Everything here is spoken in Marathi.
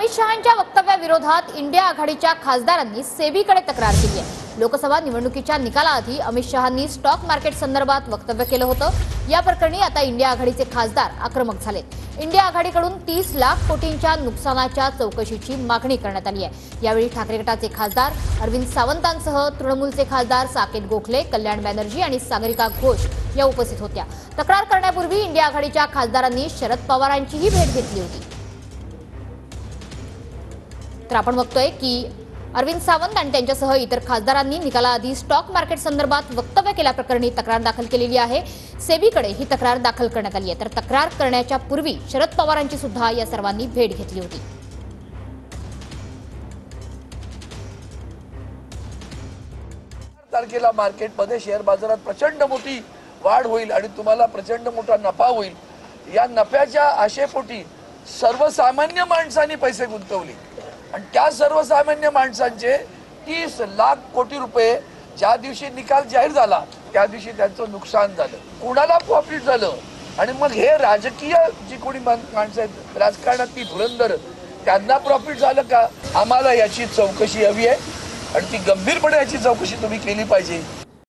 अमित शहांच्या वक्तव्याविरोधात इंडिया आघाडीच्या खासदारांनी सेबीकडे तक्रार केली आहे। लोकसभा निवडणुकीच्या निकालाआधी अमित शहांनी स्टॉक मार्केट संदर्भात वक्तव्य केलं होतं। या प्रकरणी आता इंडिया आघाडीचे खासदार आक्रमक झालेत। इंडिया आघाडीकडून 30 लाख कोटींच्या नुकसानाच्या चौकशीची मागणी करण्यात आली आहे। यावेळी ठाकरे गटाचे खासदार अरविंद सावंतांसह तृणमूलचे खासदार साकेत गोखले, कल्याण बॅनर्जी आणि सागरिका घोष या उपस्थित होत्या। तक्रार करण्यापूर्वी इंडिया आघाडीच्या खासदारांनी शरद पवारांचीही भेट घेतली होती। तर आपण बघतोय की अरविंद सावंत आणि त्यांच्यासह इतर खासदारांनी निकालाआधी स्टॉक मार्केट संदर्भात वक्तव्य केल्याप्रकरणी तक्रार दाखल केलेली आहे। सेबीकडे ही तक्रार दाखल करण्यात आली आहे। तर तक्रार करण्याच्या पूर्वी शरद पवारांची सुद्धा या सर्वांनी भेट घेतली होती। तारखेला मार्केटमध्ये शेअर बाजारात प्रचंड मोठी वाढ होईल आणि तुम्हाला प्रचंड मोठा नफा होईल। या नफ्याच्या आशेपोटी सर्वसामान्य माणसांनी पैसे गुंतवले आणि त्या सर्वसामान्य माणसांचे 30 लाख कोटी रुपये ज्या दिवशी निकाल जाहीर झाला त्या दिवशी त्यांचं नुकसान झालं। कुणाला प्रॉफिट झालं आणि मग हे राजकीय जी कोणी माणसं आहेत राजकारणातली धुरंधर त्यांना प्रॉफिट झालं का? आम्हाला याची चौकशी हवी आहे आणि ती गंभीरपणे याची चौकशी तुम्ही केली पाहिजे।